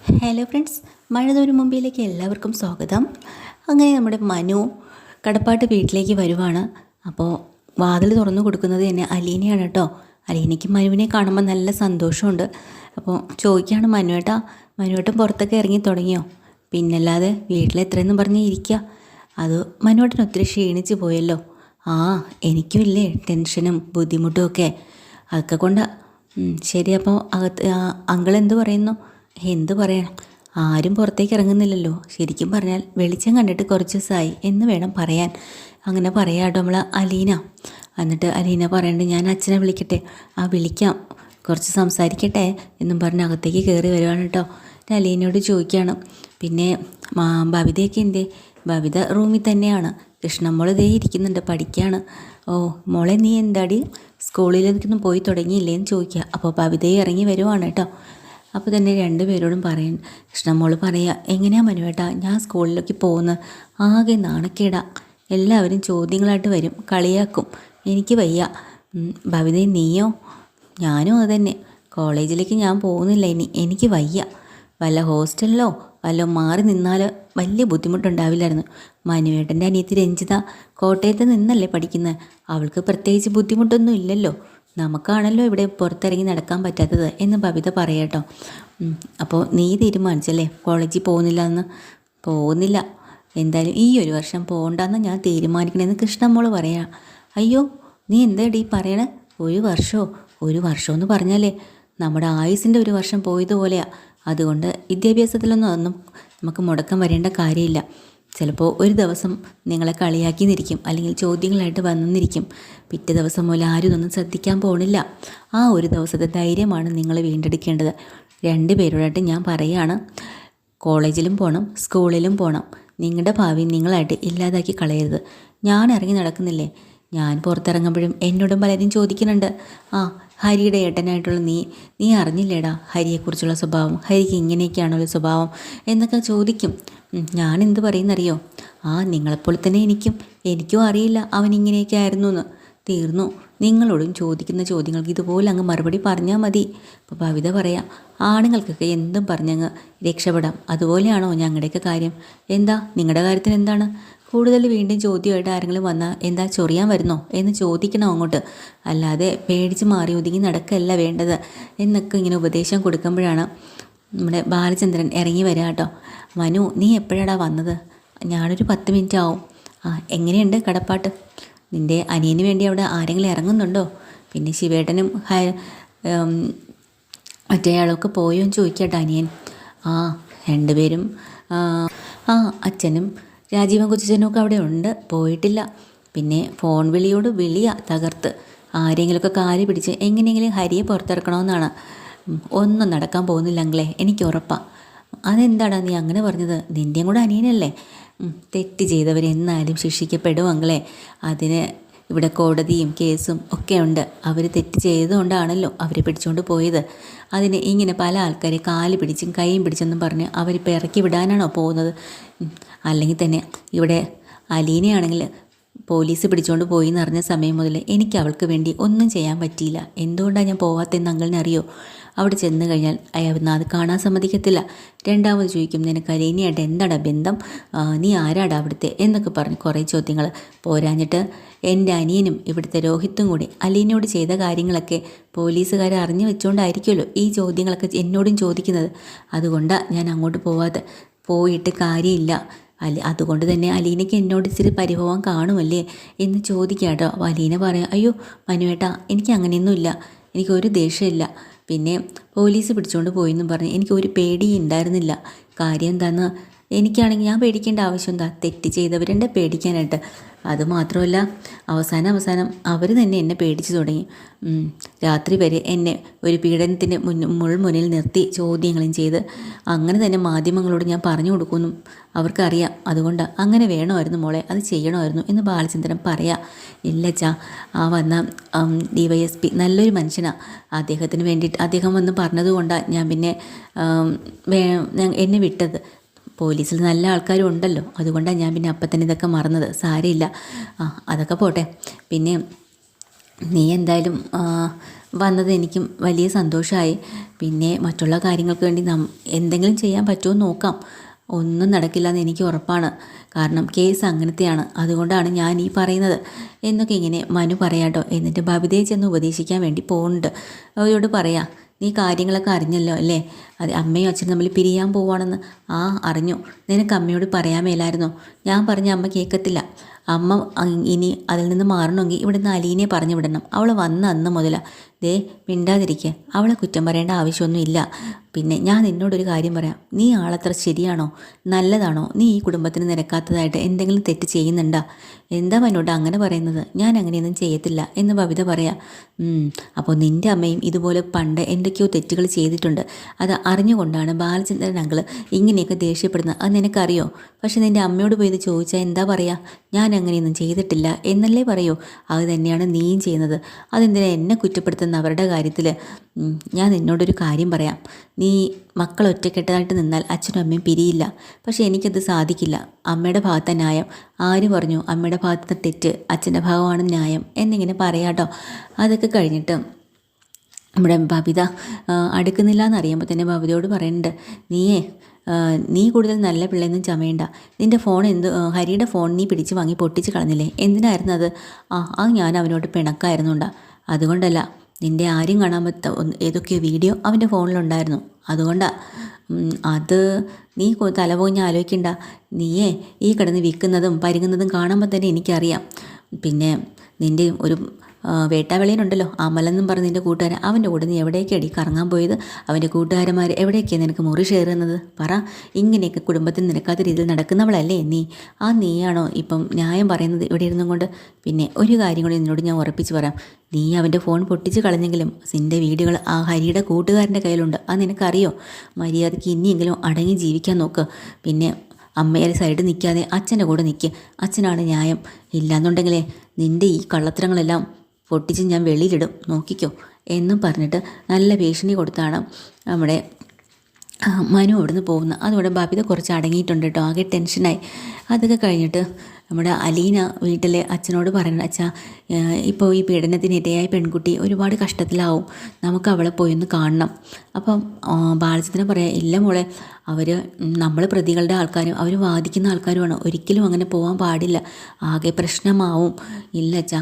Hello friends, മഴതോരും മുമ്പിലേക്ക് എല്ലാവർക്കും സ്വാഗതം. അങ്ങനെ നമ്മുടെ മനു കടപ്പാട്ട് വീട്ടിലേക്ക് വരുവാണ്. അപ്പോൾ വാതിൽ തുറന്നു കൊടുക്കുന്നത് തന്നെ അലീനയാണ് കേട്ടോ. അലീനയ്ക്ക് മനുവിനെ കാണുമ്പോൾ നല്ല സന്തോഷമുണ്ട്. അപ്പോൾ ചോദിക്കുകയാണ്, മനുവേട്ടൻ പുറത്തൊക്കെ ഇറങ്ങി തുടങ്ങിയോ? പിന്നല്ലാതെ വീട്ടിലെത്രയെന്നും പറഞ്ഞ് ഇരിക്കുക. അത് മനുവേട്ടൻ ഒത്തിരി ക്ഷീണിച്ച് പോയല്ലോ. ആ, എനിക്കും ഇല്ലേ ടെൻഷനും ബുദ്ധിമുട്ടും ഒക്കെ. അതൊക്കെ കൊണ്ട് ശരി. അപ്പോൾ അങ്കിൾ എന്ത് പറയുന്നു? എന്ത് പറയാൻ, ആരും പുറത്തേക്ക് ഇറങ്ങുന്നില്ലല്ലോ. ശരിക്കും പറഞ്ഞാൽ വെളിച്ചം കണ്ടിട്ട് കുറച്ച് ദിവസമായി എന്ന് വേണം പറയാൻ. അങ്ങനെ പറയാട്ടോ നമ്മൾ അലീന. എന്നിട്ട് അലീന പറയണ്ട്, ഞാൻ അച്ഛനെ വിളിക്കട്ടെ? ആ, വിളിക്കാം, കുറച്ച് സംസാരിക്കട്ടെ എന്നും പറഞ്ഞ് അകത്തേക്ക് കയറി വരുവാണ് കേട്ടോ. അലീനയോട് ചോദിക്കുകയാണ്, പിന്നെ ഭവിതയൊക്കെ എന്തേ? ഭവിത റൂമിൽ തന്നെയാണ്. കൃഷ്ണമോൾ ഇതേ ഇരിക്കുന്നുണ്ട്, പഠിക്കുകയാണ്. ഓ മോളെ, നീ എന്താടി സ്കൂളിലേക്കൊന്നും പോയി തുടങ്ങിയില്ലേന്ന് ചോദിക്കുക. അപ്പോൾ ഭവിതയെ ഇറങ്ങി വരുവാണ് കേട്ടോ. അപ്പോൾ തന്നെ രണ്ടുപേരോടും പറയും. കൃഷ്ണമോൾ പറയുക, എങ്ങനെയാണ് മനുവേട്ടാ ഞാൻ സ്കൂളിലേക്ക് പോകുന്നത്? ആകെ നാണക്കേടാ. എല്ലാവരും ചോദ്യങ്ങളായിട്ട് വരും, കളിയാക്കും. എനിക്ക് വയ്യ. ഭവിതയും നീയോ? ഞാനും അതുതന്നെ. കോളേജിലേക്ക് ഞാൻ പോകുന്നില്ല ഇനി, എനിക്ക് വയ്യ. വല്ല ഹോസ്റ്റലിലോ വല്ല മാറി നിന്നാൽ വലിയ ബുദ്ധിമുട്ടുണ്ടാവില്ലായിരുന്നു. മനുവേട്ടൻ്റെ അനിയത്തി രഞ്ജിത കോട്ടയത്ത് നിന്നല്ലേ പഠിക്കുന്നത്. അവൾക്ക് പ്രത്യേകിച്ച് ബുദ്ധിമുട്ടൊന്നും ഇല്ലല്ലോ. നമുക്കാണല്ലോ ഇവിടെ പുറത്തിറങ്ങി നടക്കാൻ പറ്റാത്തത് എന്ന് ബബിത പറയാട്ടോ. അപ്പോൾ നീ തീരുമാനിച്ചല്ലേ കോളേജിൽ പോകുന്നില്ല എന്ന്? പോകുന്നില്ല, എന്തായാലും ഈ ഒരു വർഷം പോകണ്ടെന്ന് ഞാൻ തീരുമാനിക്കണമെന്ന് കൃഷ്ണമോൾ പറയാം. അയ്യോ, നീ എന്താടി പറയണേ? ഒരു വർഷമെന്ന് പറഞ്ഞാലേ നമ്മുടെ ആയുസിൻ്റെ ഒരു വർഷം പോയതുപോലെയാണ്. അതുകൊണ്ട് വിദ്യാഭ്യാസത്തിലൊന്നും നമുക്ക് മുടക്കം വരേണ്ട കാര്യമില്ല. ചിലപ്പോൾ ഒരു ദിവസം നിങ്ങളെ കളിയാക്കി നിന്നിരിക്കും, അല്ലെങ്കിൽ ചോദ്യങ്ങളായിട്ട് വന്നിരിക്കും. പിറ്റേ ദിവസം മുതൽ ആരും ഇതൊന്നും ശ്രദ്ധിക്കാൻ പോകണില്ല. ആ ഒരു ദിവസത്തെ ധൈര്യമാണ് നിങ്ങൾ വീണ്ടെടുക്കേണ്ടത്. രണ്ടുപേരോടായിട്ട് ഞാൻ പറയുകയാണ്, കോളേജിലും പോകണം, സ്കൂളിലും പോകണം. നിങ്ങളുടെ ഭാവി നിങ്ങളായിട്ട് ഇല്ലാതാക്കി കളയരുത്. ഞാൻ ഇറങ്ങി നടക്കുന്നില്ലേ? ഞാൻ പുറത്തിറങ്ങുമ്പോഴും എന്നോടും പലരും ചോദിക്കുന്നുണ്ട്, ആ ഹരിയുടെ ഏട്ടനായിട്ടുള്ള നീ അറിഞ്ഞില്ലേടാ ഹരിയെക്കുറിച്ചുള്ള സ്വഭാവം? ഹരിക്ക് ഇങ്ങനെയൊക്കെയാണല്ലോ സ്വഭാവം എന്നൊക്കെ ചോദിക്കും. ഞാൻ എന്ത് പറയുന്നറിയോ? ആ, നിങ്ങളെപ്പോലെ തന്നെ എനിക്കും അറിയില്ല അവൻ ഇങ്ങനെയൊക്കെ ആയിരുന്നു എന്ന്. തീർന്നു. നിങ്ങളോടും ചോദിക്കുന്ന ചോദ്യങ്ങൾക്ക് ഇതുപോലെ അങ്ങ് മറുപടി പറഞ്ഞാൽ മതി. അപ്പോൾ ഭവിത പറയാം, ആണുങ്ങൾക്കൊക്കെ എന്തും പറഞ്ഞങ്ങ് രക്ഷപ്പെടാം. അതുപോലെയാണോ ഞങ്ങളുടെയൊക്കെ കാര്യം? എന്താ നിങ്ങളുടെ കാര്യത്തിന് എന്താണ്? കൂടുതൽ വീണ്ടും ചോദ്യമായിട്ട് ആരെങ്കിലും വന്നാൽ എന്താ ചൊറിയാൻ വരുന്നോ എന്ന് ചോദിക്കണം അങ്ങോട്ട്. അല്ലാതെ പേടിച്ച് മാറി ഒതുങ്ങി നടക്കല്ല വേണ്ടത് എന്നൊക്കെ ഇങ്ങനെ ഉപദേശം കൊടുക്കുമ്പോഴാണ് നമ്മുടെ ബാലചന്ദ്രൻ ഇറങ്ങി വരിക കേട്ടോ. മനു, നീ എപ്പോഴാടാ വന്നത്? ഞാനൊരു 10 മിനിറ്റ് ആവും. ആ, എങ്ങനെയുണ്ട് കടപ്പാട്ട്? നിൻ്റെ അനിയന് വേണ്ടി അവിടെ ആരെങ്കിലും ഇറങ്ങുന്നുണ്ടോ? പിന്നെ ശിവേട്ടനും മറ്റേയാളൊക്കെ പോയോ എന്ന് ചോദിക്കട്ടെ അനിയൻ. ആ, രണ്ടുപേരും അച്ഛനും രാജീവൻ കൊച്ചച്ഛനൊക്കെ അവിടെ ഉണ്ട്, പോയിട്ടില്ല. പിന്നെ ഫോൺ വിളിയോട് വിളിയാ തകർത്ത്. ആരെങ്കിലുമൊക്കെ കാല് പിടിച്ച് എങ്ങനെയെങ്കിലും ഹരിയെ പുറത്തിറക്കണമെന്നാണ്. ഒന്നും നടക്കാൻ പോകുന്നില്ല അങ്ങളെ, എനിക്ക് ഉറപ്പാണ്. അതെന്താടാ നീ അങ്ങനെ പറഞ്ഞത്? നിൻ്റെയും കൂടെ അനിയനല്ലേ? തെറ്റ് ചെയ്തവരെന്നാലും ശിക്ഷിക്കപ്പെടും അങ്ങളെ. അതിന് ഇവിടെ കോടതിയും കേസും ഒക്കെ ഉണ്ട്. അവർ തെറ്റ് ചെയ്തുകൊണ്ടാണല്ലോ അവരെ പിടിച്ചുകൊണ്ട് പോയത്. അതിന് ഇങ്ങനെ പല ആൾക്കാരെ കാല് പിടിച്ചും കൈയും പിടിച്ചെന്നും പറഞ്ഞ് അവരിപ്പോൾ ഇറക്കി വിടാനാണോ പോകുന്നത്? അല്ലെങ്കിൽ തന്നെ ഇവിടെ അലീനയാണെങ്കിൽ പോലീസ് പിടിച്ചുകൊണ്ട് പോയി എന്നറിഞ്ഞ സമയം മുതൽ എനിക്ക് അവൾക്ക് വേണ്ടി ഒന്നും ചെയ്യാൻ പറ്റിയില്ല. എന്തുകൊണ്ടാണ് ഞാൻ പോവാത്തതെന്ന് അങ്കിളിന് അറിയോ? അവിടെ ചെന്ന് കഴിഞ്ഞാൽ അയാൾ അത് കാണാൻ സമ്മതിക്കത്തില്ല. രണ്ടാമത് ചോദിക്കും, നിനക്ക് അലീനയായിട്ട് എന്താടാ ബന്ധം? നീ ആരാടാ അവിടുത്തെ എന്നൊക്കെ പറഞ്ഞ് കുറേ ചോദ്യങ്ങൾ. പോരാഞ്ഞിട്ട് എൻ്റെ അനിയനും ഇവിടുത്തെ രോഹിത്തും കൂടി അലീനയോട് ചെയ്ത കാര്യങ്ങളൊക്കെ പോലീസുകാരെ അറിഞ്ഞു വെച്ചുകൊണ്ടായിരിക്കുമല്ലോ ഈ ചോദ്യങ്ങളൊക്കെ എന്നോടും ചോദിക്കുന്നത്. അതുകൊണ്ടാണ് ഞാൻ അങ്ങോട്ട് പോയിട്ട് കാര്യമില്ല. അതുകൊണ്ട് തന്നെ അലീനയ്ക്ക് എന്നോട് ഇച്ചിരി പരിഭവം കാണുമല്ലേ എന്ന് ചോദിക്കുക കേട്ടോ. അപ്പോൾ അലീന പറയാം, അയ്യോ മനുവേട്ടാ, എനിക്ക് അങ്ങനെയൊന്നുമില്ല, എനിക്കൊരു ദേഷ്യമില്ല. പിന്നെ പോലീസ് പിടിച്ചുകൊണ്ട് പോയെന്നും പറഞ്ഞ് എനിക്കൊരു പേടിയും ഉണ്ടായിരുന്നില്ല. കാര്യം എന്താണെന്ന് എനിക്കാണെങ്കിൽ ഞാൻ പേടിക്കേണ്ട ആവശ്യം എന്താ? തെറ്റ് ചെയ്തവരുണ്ട് പേടിക്കാനായിട്ട്. അതുമാത്രമല്ല, അവസാനം അവർ തന്നെ എന്നെ പേടിച്ചു തുടങ്ങി. രാത്രി വരെ എന്നെ ഒരു പീഡനത്തിന് മുൾമുന്നിൽ നിർത്തി ചോദ്യങ്ങളും ചെയ്ത് അങ്ങനെ തന്നെ മാധ്യമങ്ങളോട് ഞാൻ പറഞ്ഞു കൊടുക്കുമെന്നും അവർക്കറിയാം. അതുകൊണ്ട് അങ്ങനെ വേണമായിരുന്നു മോളെ, അത് ചെയ്യണമായിരുന്നു എന്ന് ബാലചന്ദ്രൻ പറയാം. ഇല്ലച്ചാ, ആ വന്ന DYSP നല്ലൊരു മനുഷ്യനാണ്. അദ്ദേഹത്തിന് വേണ്ടിയിട്ട് അദ്ദേഹം വന്ന് പറഞ്ഞതുകൊണ്ടാണ് ഞാൻ പിന്നെ എന്നെ വിട്ടത്. പോലീസിൽ നല്ല ആൾക്കാരും ഉണ്ടല്ലോ, അതുകൊണ്ടാണ് ഞാൻ പിന്നെ അപ്പം തന്നെ ഇതൊക്കെ മറന്നത്. സാരമില്ല. അതൊക്കെ പോട്ടെ. പിന്നെ നീ എന്തായാലും വന്നത് എനിക്കും വലിയ സന്തോഷമായി. പിന്നെ മറ്റുള്ള കാര്യങ്ങൾക്ക് വേണ്ടി എന്തെങ്കിലും ചെയ്യാൻ പറ്റുമോ നോക്കാം. ഒന്നും നടക്കില്ല എന്ന് എനിക്ക് ഉറപ്പാണ്. കാരണം കേസ് അങ്ങനത്തെയാണ്, അതുകൊണ്ടാണ് ഞാൻ ഈ പറയുന്നത് എന്നൊക്കെ ഇങ്ങനെ മനു പറയാട്ടോ. എന്നിട്ട് ബബിതയെ ചെന്ന് ഉപദേശിക്കാൻ വേണ്ടി പോകുന്നുണ്ട്. അവരോട് പറയാം, നീ കാര്യങ്ങളൊക്കെ അറിഞ്ഞല്ലോ അല്ലേ? അതെ, അമ്മയും അച്ഛനും തമ്മിൽ പിരിയാൻ പോവുകയാണെന്ന്. ആ അറിഞ്ഞു. നിനക്ക് അമ്മയോട് പറയാൻ മേലായിരുന്നോ? ഞാൻ പറഞ്ഞ അമ്മ കേൾക്കത്തില്ല. അമ്മ ഇനി അതിൽ നിന്ന് മാറണമെങ്കിൽ ഇവിടുന്ന് അലീനെ പറഞ്ഞു വിടണം. അവൾ വന്ന അന്ന് മുതലാണ്. ദേ മിണ്ടാതിരിക്കുക, അവളെ കുറ്റം പറയേണ്ട ആവശ്യമൊന്നുമില്ല. പിന്നെ ഞാൻ നിന്നോടൊരു കാര്യം പറയാം, നീ ആളത്ര ശരിയാണോ, നല്ലതാണോ? നീ ഈ കുടുംബത്തിന് നിരക്കാത്തതായിട്ട് എന്തെങ്കിലും തെറ്റ് ചെയ്യുന്നുണ്ടോ? എന്താ മനോട്ട് അങ്ങനെ പറയുന്നത്? ഞാൻ അങ്ങനെയൊന്നും ചെയ്യത്തില്ല എന്ന് ബബിത പറയാം. അപ്പോൾ നിൻ്റെ അമ്മയും ഇതുപോലെ പണ്ട് എന്തൊക്കെയോ തെറ്റുകൾ ചെയ്തിട്ടുണ്ട്. അത് അറിഞ്ഞുകൊണ്ടാണ് ബാലചന്ദ്രൻ അങ്കിള് ഇങ്ങനെയൊക്കെ ദേഷ്യപ്പെടുന്നത്. അത് നിനക്കറിയോ? പക്ഷെ നിൻ്റെ അമ്മയോട് പോയി ഇത് ചോദിച്ചാൽ എന്താ പറയുക? ഞാൻ അങ്ങനെയൊന്നും ചെയ്തിട്ടില്ല എന്നല്ലേ പറയൂ? അത് തന്നെയാണ് നീയും ചെയ്യുന്നത്. അതെന്തിനാ എന്നെ കുറ്റപ്പെടുത്തുന്ന അവരുടെ കാര്യത്തിൽ? ഞാൻ നിന്നോടൊരു കാര്യം പറയാം. നീ മക്കൾ ഒറ്റക്കെട്ടായിട്ട് നിന്നാൽ അച്ഛനും അമ്മയും പിരിയില്ല. പക്ഷേ എനിക്കത് സാധിക്കില്ല. അമ്മയുടെ ഭാഗത്തെ ന്യായം. ആര് പറഞ്ഞു അമ്മയുടെ ഭാഗത്തെ തെറ്റ് അച്ഛൻ്റെ ഭാഗമാണ് ന്യായം എന്നിങ്ങനെ പറയാട്ടോ. അതൊക്കെ കഴിഞ്ഞിട്ട് നമ്മുടെ ബബിത അടുക്കുന്നില്ല എന്നറിയുമ്പോൾ തന്നെ ബബിതയോട് പറയുന്നുണ്ട്, നീ കൂടുതൽ നല്ല പിള്ളയൊന്നും ചമയണ്ട. നിൻ്റെ ഫോൺ ഹരിയുടെ ഫോൺ നീ പിടിച്ച് വാങ്ങി പൊട്ടിച്ച് കളഞ്ഞില്ലേ? എന്തിനായിരുന്നു അത്? അത് ഞാൻ അവനോട് പിണക്കായിരുന്നുണ്ടാ. അതുകൊണ്ടല്ല, നിൻ്റെ ആരും കാണാൻ പറ്റാത്ത ഏതൊക്കെയോ വീഡിയോ അവൻ്റെ ഫോണിലുണ്ടായിരുന്നു. അതുകൊണ്ടാണ്. അത് നീ തലപോഞ്ഞ് ആലോചിക്കണ്ട. നീയേ ഈ കിടന്ന് വിൽക്കുന്നതും പരുങ്ങുന്നതും കാണുമ്പോൾ തന്നെ എനിക്കറിയാം. പിന്നെ നിൻ്റെ ഒരു വേട്ടാവെളിയനുണ്ടല്ലോ, അമലെന്നും പറഞ്ഞ് നിൻ്റെ കൂട്ടുകാരൻ, അവൻ്റെ കൂടെ നീ എവിടേക്കാടി കറങ്ങാൻ പോയത്? അവൻ്റെ കൂട്ടുകാരന്മാർ എവിടേക്കാണ് നിനക്ക് മുറി ഷെയർ ചെയ്യുന്നത്? പറ. ഇങ്ങനെയൊക്കെ കുടുംബത്തിൽ നിനക്കാത്ത രീതിയിൽ നടക്കുന്നവളല്ലേ നീ? നീയാണോ ഇപ്പം ന്യായം പറയുന്നത് ഇവിടെ ഇരുന്നും കൊണ്ട്? പിന്നെ ഒരു കാര്യം കൂടി നിന്നോട് ഞാൻ ഉറപ്പിച്ച് പറയാം. നീ അവൻ്റെ ഫോൺ പൊട്ടിച്ച് കളഞ്ഞെങ്കിലും നിൻ്റെ വീഡിയോകൾ ആ ഹരിയുടെ കൂട്ടുകാരൻ്റെ കയ്യിലുണ്ട്. അത് നിനക്കറിയോ? മര്യാദയ്ക്ക് ഇനിയെങ്കിലും അടങ്ങി ജീവിക്കാൻ നോക്ക്. പിന്നെ അമ്മയുടെ സൈഡ് നിൽക്കാതെ അച്ഛൻ്റെ കൂടെ നിൽക്കുക. അച്ഛനാണ് ന്യായം. ഇല്ലാന്നുണ്ടെങ്കിലേ നിൻ്റെ ഈ കള്ളത്തരങ്ങളെല്ലാം പൊട്ടിച്ച് ഞാൻ വെളിയിലിടും, നോക്കിക്കോ എന്നും പറഞ്ഞിട്ട് നല്ല ഭീഷണി കൊടുത്താണ് നമ്മുടെ മനു അവിടുന്ന് പോകുന്നത്. അതുകൊണ്ട് ബബിത കുറച്ച് അടങ്ങിയിട്ടുണ്ട് കേട്ടോ. ആകെ ടെൻഷനായി. അതൊക്കെ കഴിഞ്ഞിട്ട് നമ്മുടെ അലീന വീട്ടിലെ അച്ഛനോട് പറയുന്നത്, അച്ഛാ ഇപ്പോൾ ഈ പീഡനത്തിന് ഇരയായ പെൺകുട്ടി ഒരുപാട് കഷ്ടത്തിലാവും, നമുക്ക് അവളെ പോയൊന്ന് കാണണം. അപ്പം ബാലചന്ദ്രൻ പറയാം, ഇല്ല മോളെ, നമ്മൾ പ്രതികളുടെ ആൾക്കാരും അവർ വാദിക്കുന്ന ആൾക്കാരുമാണ്, ഒരിക്കലും അങ്ങനെ പോകാൻ പാടില്ല, ആകെ പ്രശ്നമാവും. ഇല്ല അച്ഛാ,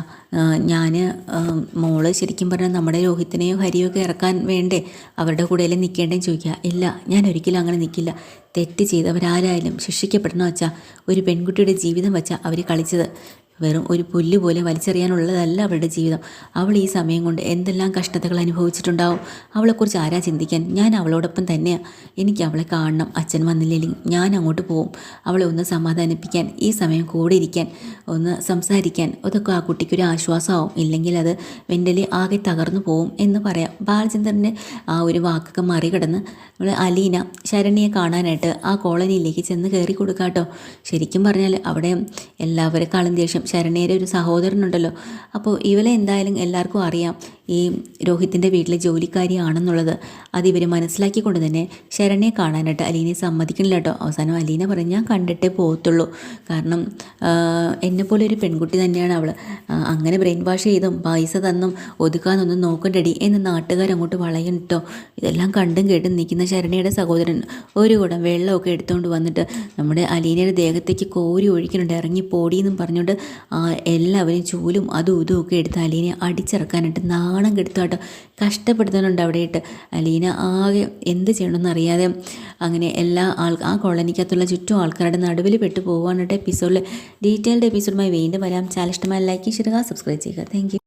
ഞാൻ മോള് ശരിക്കും പറഞ്ഞാൽ നമ്മുടെ രോഹിത്തിനെയോ ഹരിയോ ഒക്കെ ഇറക്കാൻ വേണ്ടേ അവരുടെ കൂടെയല്ലേ നിൽക്കേണ്ടതെന്ന് ചോദിക്കുക. ഇല്ല, ഞാൻ ഒരിക്കലും അങ്ങനെ നിൽക്കില്ല. തെറ്റ് ചെയ്തവരാരായാലും ശിക്ഷിക്കപ്പെടണം അച്ഛാ. ഒരു പെൺകുട്ടിയുടെ ജീവിതം വെച്ചാൽ അവർ കളിച്ചത്. വെറും ഒരു പുല്ല് പോലെ വലിച്ചെറിയാനുള്ളതല്ല അവളുടെ ജീവിതം. അവൾ ഈ സമയം കൊണ്ട് എന്തെല്ലാം കഷ്ടതകൾ അനുഭവിച്ചിട്ടുണ്ടാവും. അവളെക്കുറിച്ച് ആരാ ചിന്തിക്കാൻ? ഞാൻ അവളോടൊപ്പം തന്നെയാണ്. എനിക്ക് അവളെ കാണണം. അച്ഛൻ വന്നില്ലെങ്കിൽ ഞാൻ അങ്ങോട്ട് പോവും. അവളെ ഒന്ന് സമാധാനിപ്പിക്കാൻ, ഈ സമയം കൂടെ ഇരിക്കാൻ, ഒന്ന് സംസാരിക്കാൻ, അതൊക്കെ ആ കുട്ടിക്കൊരു ആശ്വാസമാവും. ഇല്ലെങ്കിൽ അത് മെൻ്റലി ആകെ തകർന്നു പോവും എന്ന് പറയാം. ബാലചന്ദ്രൻ്റെ ആ ഒരു വാക്കൊക്കെ മറികടന്ന് നമ്മൾ അലീന ശരണ്യെ കാണാനായിട്ട് ആ കോളനിയിലേക്ക് ചെന്ന് കയറി കൊടുക്കാട്ടോ. ശരിക്കും പറഞ്ഞാൽ അവിടെ എല്ലാവരെക്കാളും ദേഷ്യം ശരണയുടെ ഒരു സഹോദരനുണ്ടല്ലോ. അപ്പോൾ ഇവളെ എന്തായാലും എല്ലാവർക്കും അറിയാം ഈ രോഹിത്തിൻ്റെ വീട്ടിലെ ജോലിക്കാരിയാണെന്നുള്ളത്. അതിവർ മനസ്സിലാക്കിക്കൊണ്ട് തന്നെ ശരണ്യെ കാണാനായിട്ട് അലീനെ സമ്മതിക്കണില്ല കേട്ടോ. അവസാനം അലീന പറഞ്ഞ്, ഞാൻ കണ്ടിട്ടേ പോകത്തുള്ളൂ. കാരണം എന്നെപ്പോലെ ഒരു പെൺകുട്ടി തന്നെയാണ് അവൾ. അങ്ങനെ ബ്രെയിൻ വാഷ് ചെയ്തും പൈസ തന്നും ഒതുക്കാനൊന്നും നോക്കണ്ടടി എന്ന് നാട്ടുകാരങ്ങോട്ട് വളയും കേട്ടോ. ഇതെല്ലാം കണ്ടും കേട്ടും നിൽക്കുന്ന ശരണ്യയുടെ സഹോദരൻ ഒരു കുടം വെള്ളമൊക്കെ എടുത്തുകൊണ്ട് വന്നിട്ട് നമ്മുടെ അലീനയുടെ ദേഹത്തേക്ക് കോരി ഒഴിക്കുന്നുണ്ട്. ഇറങ്ങി പോടിയെന്നും പറഞ്ഞുകൊണ്ട് എല്ലാവരും ചൂലും അതും ഇതും ഒക്കെ എടുത്ത് അലീനെ അടിച്ചിറക്കാനായിട്ട് നാണം കെടുത്താട്ടോ കഷ്ടപ്പെടുത്തുന്നുണ്ട് അവിടെയിട്ട്. അലീന ആകെ എന്ത് ചെയ്യണമെന്ന് അറിയാതെ അങ്ങനെ ആ കോളനിക്കകത്തുള്ള ചുറ്റും ആൾക്കാരുടെ നടുവിൽ പെട്ടു പോകാനായിട്ട് എപ്പിസോഡിൽ ഡീറ്റെയിൽഡ് എപ്പിസോഡുമായി വീണ്ടും വരാം. ചാനൽ ഇഷ്ടമായി ലൈക്ക് ചെയ്യുക, സബ്സ്ക്രൈബ് ചെയ്യുക. Thank you.